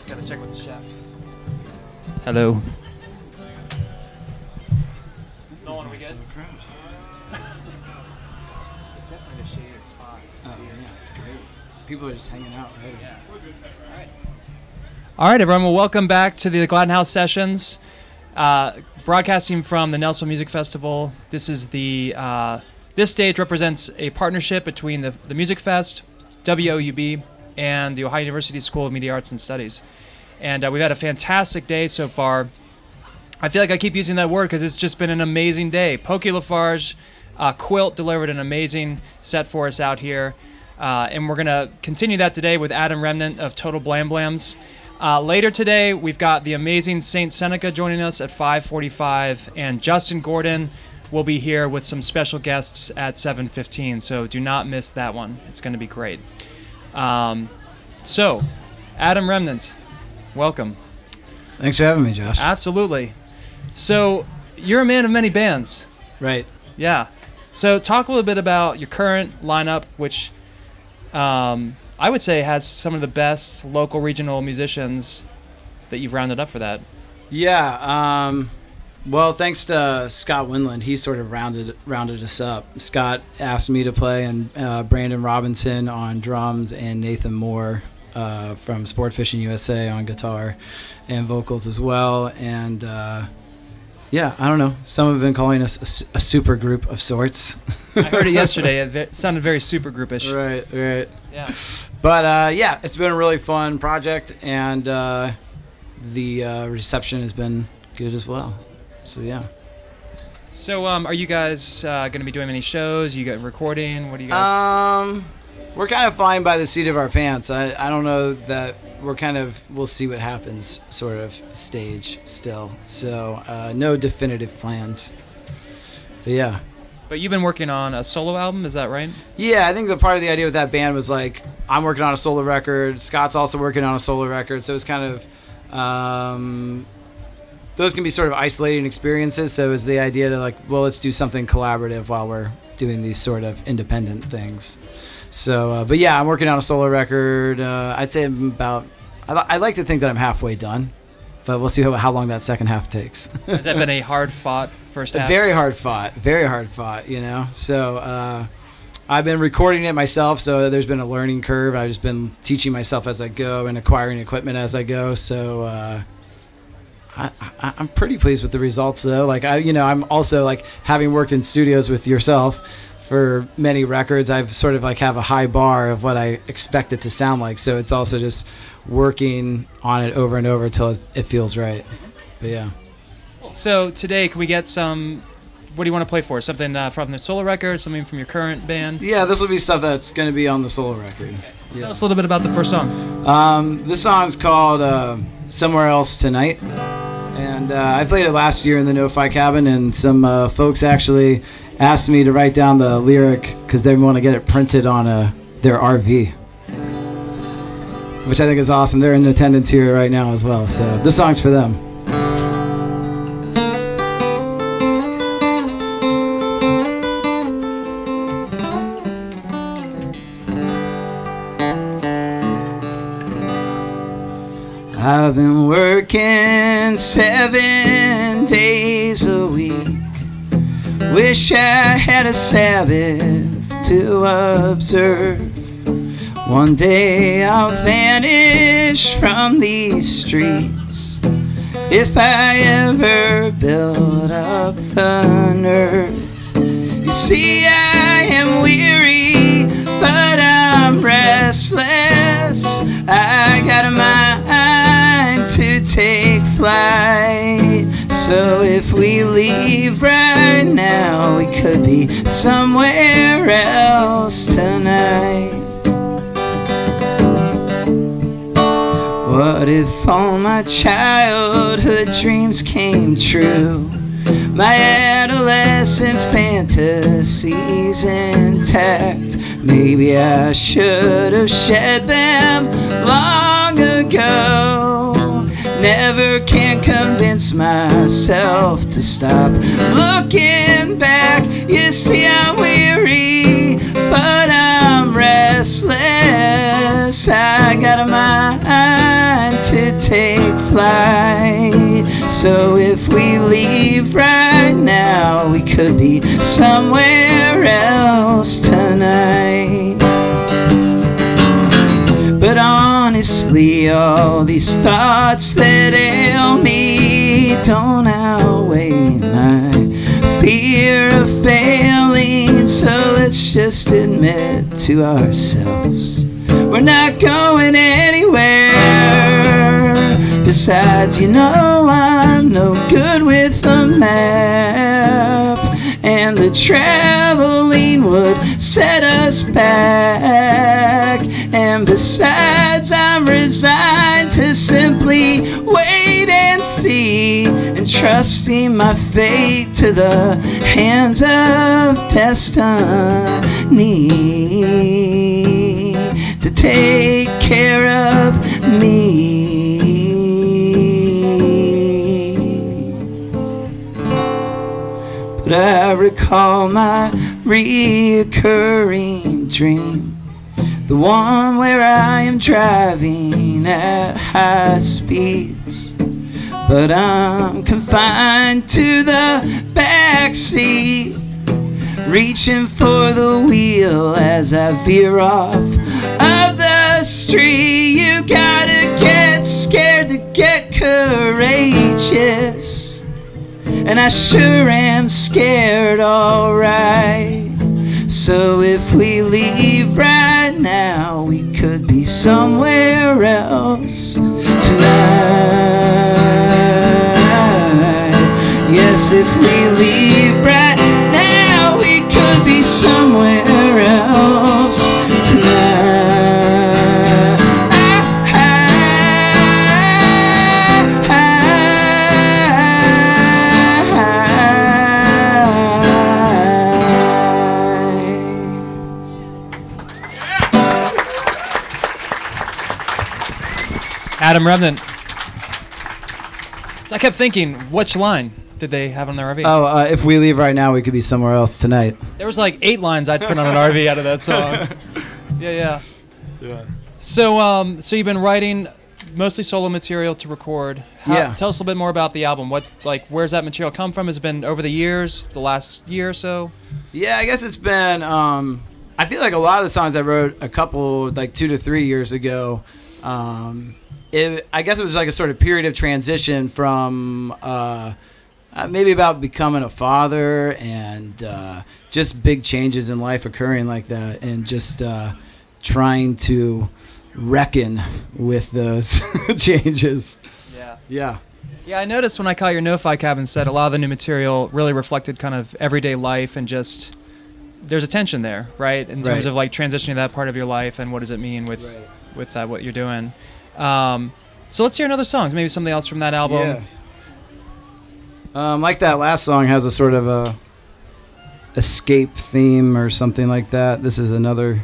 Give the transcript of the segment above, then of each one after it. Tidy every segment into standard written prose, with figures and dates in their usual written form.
Just gotta check with the chef. Hello. Nolan, we good? It's definitely the shadiest spot. Oh yeah, it's great. People are just hanging out, right? Yeah. All right. All right, everyone. Well, welcome back to the Gladden House sessions. Broadcasting from the Nelsonville Music Festival. This is the this stage represents a partnership between the Music Fest, WOUB, and the Ohio University School of Media Arts and Studies. And we've had a fantastic day so far. I feel like I keep using that word because it's just been an amazing day. Pokey Lafarge, Quilt delivered an amazing set for us out here. And we're going to continue that today with Adam Remnant of Total Blam Blams. Later today, we've got the amazing Saint Seneca joining us at 5:45, and Justin Gordon will be here with some special guests at 7:15, so do not miss that one. It's going to be great. So, Adam Remnant, welcome. Thanks for having me, Josh. Absolutely. So, you're a man of many bands. Right. Yeah. So, talk a little bit about your current lineup, which I would say has some of the best local regional musicians that you've rounded up for that. Yeah. Well, thanks to Scott Winland, he sort of rounded us up. Scott asked me to play, and Brandon Robinson on drums, and Nathan Moore from Sport Fishing USA on guitar and vocals as well. And yeah, I don't know. Some have been calling us a super group of sorts. I heard it yesterday. It sounded very super groupish. Right. Yeah. But yeah, it's been a really fun project, and the reception has been good as well. So yeah. So are you guys going to be doing any shows? You got recording? What do you guys? We're kind of flying by the seat of our pants. I don't know that we'll see what happens sort of stage still. So no definitive plans. But yeah. But you've been working on a solo album, is that right? Yeah, I think the part of the idea with that band was like, I'm working on a solo record, Scott's also working on a solo record, so it's kind of, those can be sort of isolating experiences, so it was the idea to like, well, let's do something collaborative while we're doing these sort of independent things. So, but yeah, I'm working on a solo record, I'd say I'd like to think that I'm halfway done, but we'll see how long that second half takes. Has that been a hard-fought first half? Very hard fought, you know. So I've been recording it myself, so there's been a learning curve. I've just been teaching myself as I go and acquiring equipment as I go. So I'm pretty pleased with the results, though. Like I'm also like having worked in studios with yourself for many records. I've sort of like have a high bar of what I expect it to sound like. So it's also just working on it over and over until it feels right. But yeah. So today, can we get some, what do you want to play for? Something from the solo record, something from your current band? Yeah, this will be stuff that's going to be on the solo record. Yeah. Tell us a little bit about the first song. This song's called Somewhere Else Tonight. And I played it last year in the No-Fi Cabin, and some folks actually asked me to write down the lyric because they want to get it printed on their RV, which I think is awesome. They're in attendance here right now as well, so this song's for them. I've been working 7 days a week. Wish I had a Sabbath to observe. One day I'll vanish from these streets if I ever build up the nerve. You see, I am weary, but I'm restless. I got a mind to take flight. So if we leave right now, we could be somewhere else tonight. What if all my childhood dreams came true? My adolescent fantasies intact. Maybe I should have shed them long ago. Never can convince myself to stop looking back. You see, I'm weary, but I'm restless. I got a mind to take flight. So if we leave right now, we could be somewhere else tonight. But honestly, all these thoughts that ail me don't outweigh my fear of failing. So let's just admit to ourselves we're not going anywhere. Besides, you know I'm no good with a map, and the traveling would set us back. And besides, I'm resigned to simply wait and see, and trusting my fate to the hands of destiny to take care of me. But I recall my reoccurring dream, the one where I am driving at high speeds, but I'm confined to the back seat, reaching for the wheel as I veer off of the street. You gotta get scared to get courageous, and I sure am scared, alright. So if we leave right now, we could be somewhere else tonight. Yes, if we leave right now, we could be somewhere else tonight. Adam Remnant. So I kept thinking, which line did they have on their RV? Oh, if we leave right now, we could be somewhere else tonight. There was like 8 lines I'd put on an RV out of that song. Yeah. So, so you've been writing mostly solo material to record. Yeah. Tell us a little bit more about the album. Where's that material come from? Has it been over the years, the last year or so? Yeah, I guess it's been. I feel like a lot of the songs I wrote a couple, like 2 to 3 years ago. I guess it was like a sort of period of transition from maybe about becoming a father and just big changes in life occurring like that, and just trying to reckon with those changes. Yeah, I noticed when I caught your No-Fi Cabin set, a lot of the new material really reflected kind of everyday life, and just there's a tension there, right? In terms of like transitioning to that part of your life, and what does it mean with what you're doing. So let's hear another song, maybe something else from that album. Yeah. Like that last song has a sort of a escape theme or something like that. This is another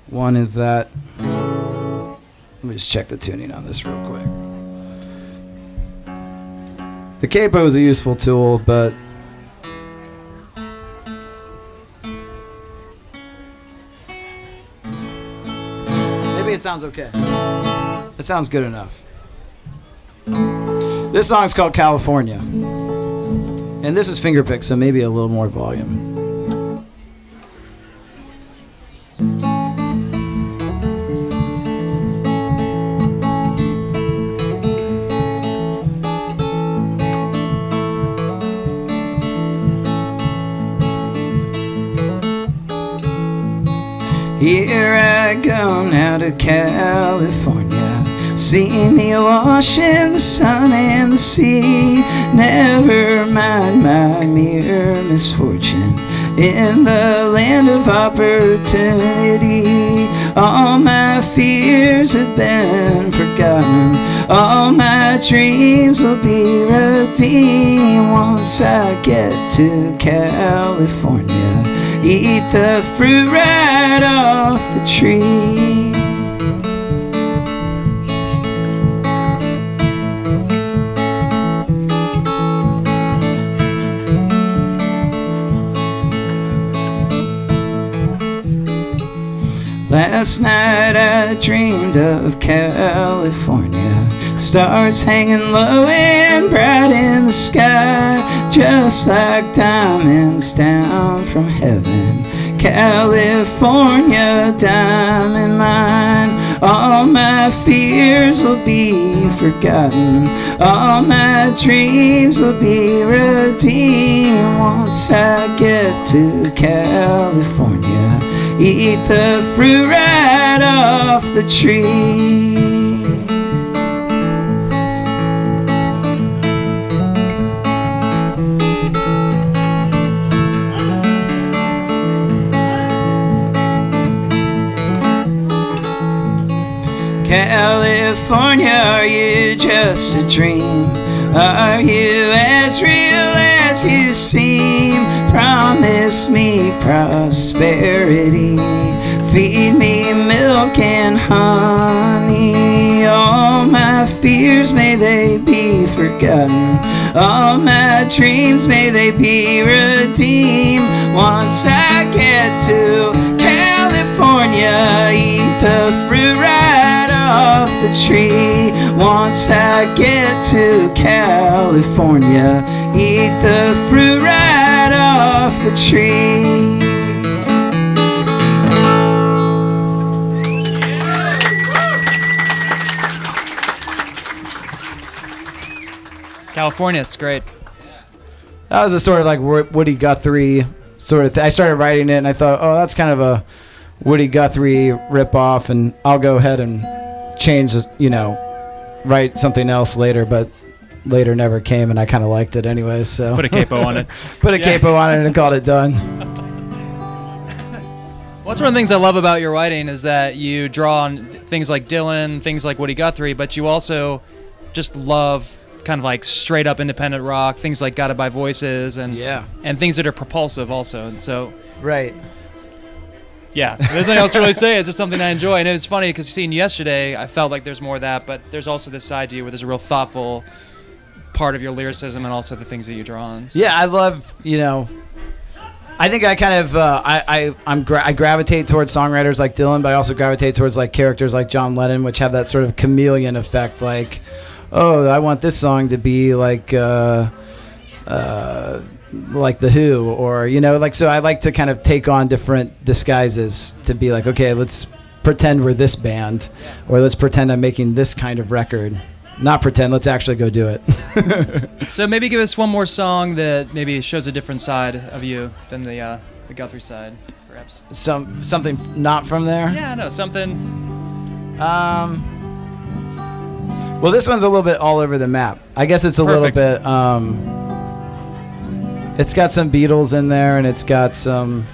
one of that. Let me just check the tuning on this real quick. The capo is a useful tool, but maybe it sounds okay. It sounds good enough. This song's called California, and this is fingerpicked, so maybe a little more volume. Here I go now to California, see me wash in the sun and the sea. Never mind my mere misfortune, in the land of opportunity. All my fears have been forgotten, all my dreams will be redeemed once I get to California. Eat the fruit right off the tree. Last night I dreamed of California, Stars hanging low and bright in the sky, just like diamonds down from heaven. California, diamond mine. All my fears will be forgotten, all my dreams will be redeemed once I get to California. Eat the fruit right off the tree. California, are you just a dream? Are you as real as you seem? Promise me prosperity, feed me milk and honey. All my fears, may they be forgotten, all my dreams, may they be redeemed once I get to California. Eat the fruit right off the tree once I get to California. Eat the fruit right off the tree. California, it's great. That was a sort of like Woody Guthrie sort of thing. I started writing it and I thought, oh, that's kind of a Woody Guthrie ripoff, and I'll go ahead and change, write something else later, but later never came, and I kind of liked it anyway, so. Put a capo on it. Put a capo on it and called it done. Well, that's one of the things I love about your writing is that you draw on things like Dylan, things like Woody Guthrie, but you also just love kind of like straight up independent rock, things like Guided by Voices, and things that are propulsive also. And so, right. Yeah, there's nothing else to really say. It's just something I enjoy. And it was funny because seeing you yesterday, I felt like there's more of that, but there's also this side to you where there's a real thoughtful part of your lyricism and also the things that you draw on. So. Yeah, I love, I think I kind of, I gravitate towards songwriters like Dylan, but I also gravitate towards like characters like John Lennon, which have that sort of chameleon effect. Like, oh, I want this song to be like The Who, or so I like to kind of take on different disguises to be like, okay, let's pretend we're this band, or let's pretend I'm making this kind of record. Not pretend, let's actually go do it. So maybe give us one more song that maybe shows a different side of you than the Guthrie side, perhaps. Something not from there? Yeah, no, something. Well, this one's a little bit all over the map. I guess it's a Perfect. little bit. It's got some Beatles in there, and it's got some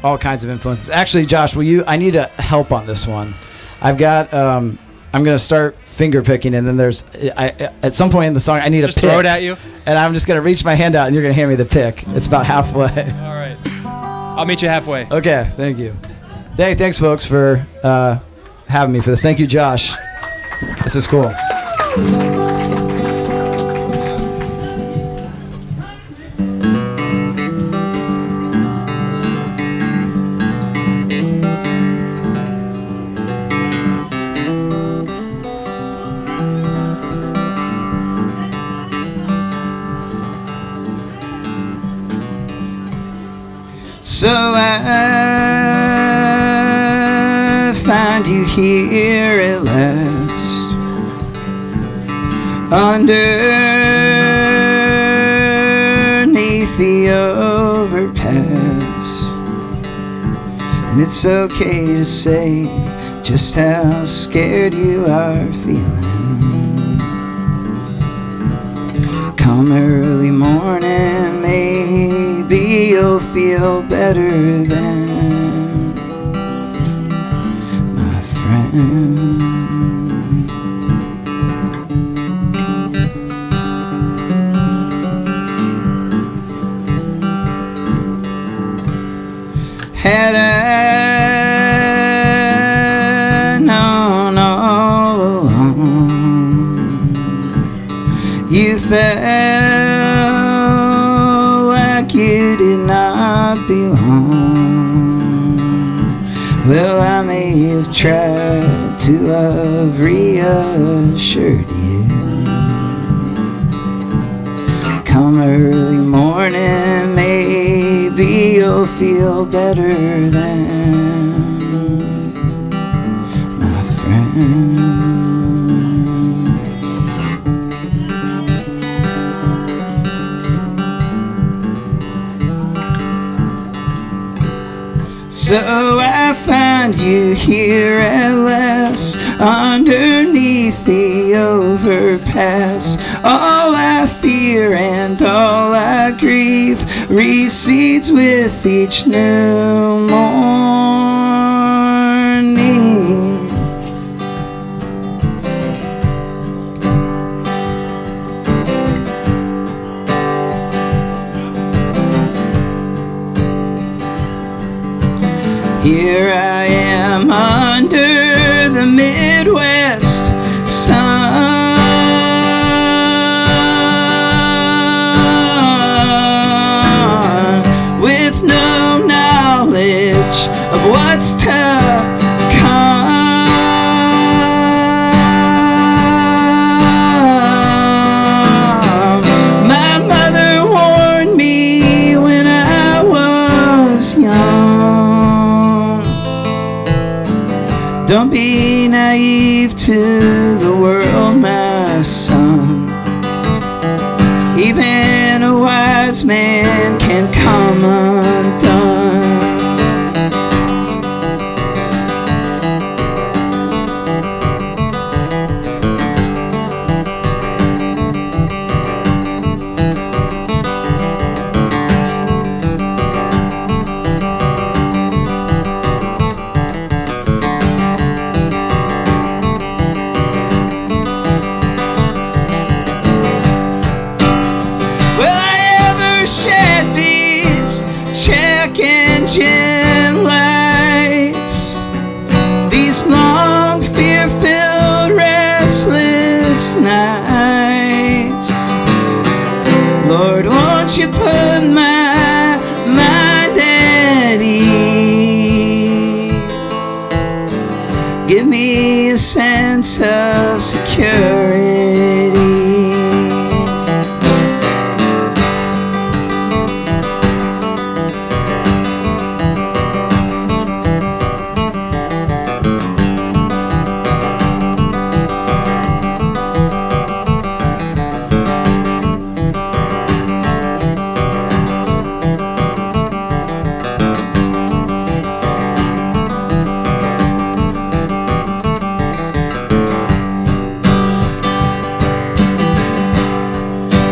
all kinds of influences. Actually, Josh, I need help on this one. I've got. I'm gonna start finger picking, and then at some point in the song I need just a pick. Throw it at you. And I'm just gonna reach my hand out, and you're gonna hand me the pick. It's about halfway. All right. I'll meet you halfway. Okay. Thank you. Hey, thanks, folks, for having me for this. Thank you, Josh. This is cool. So I find you here at last, underneath the overpass. And it's okay to say just how scared you are feeling. Come early morning, maybe you'll feel better then, my friend. Had I known all along, you felt like you did not belong. Well, I may have tried to have reassured you. Come early morning, maybe you'll feel better then, my friend. So I find you here at last, underneath the overpass. All I fear and all I grieve recedes with each new morning. Here I am under the Midwest sun, with no knowledge of what's to come. My mother warned me when I was young, don't be naive to the world, my son. Even a wise man can come undone. Engine lights, these long fear-filled restless nights. Lord, won't you put my mind at ease, give me a sense of security.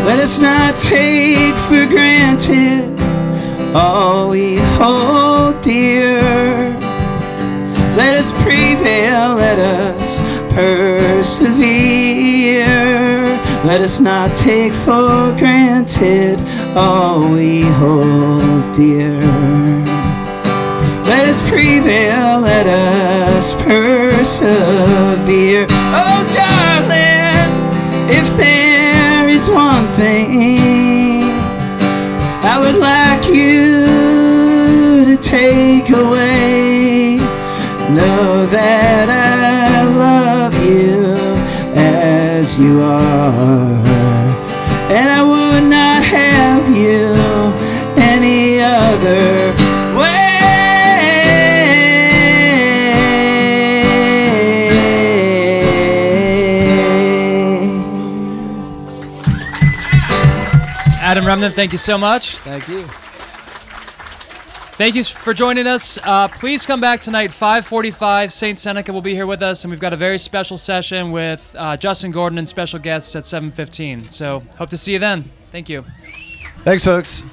Let us not take for granted all we hold dear. Let us prevail, let us persevere. Let us not take for granted all we hold dear. Let us prevail, let us persevere. Oh, darling, if there is one thing I would like you to take away, know that I love you as you are, and I would not have you any other way. Adam Remnant, thank you so much. Thank you. Thank you for joining us. Please come back tonight, 5:45. St. Seneca will be here with us, and we've got a very special session with Justin Gordon and special guests at 7:15. So hope to see you then. Thank you. Thanks, folks.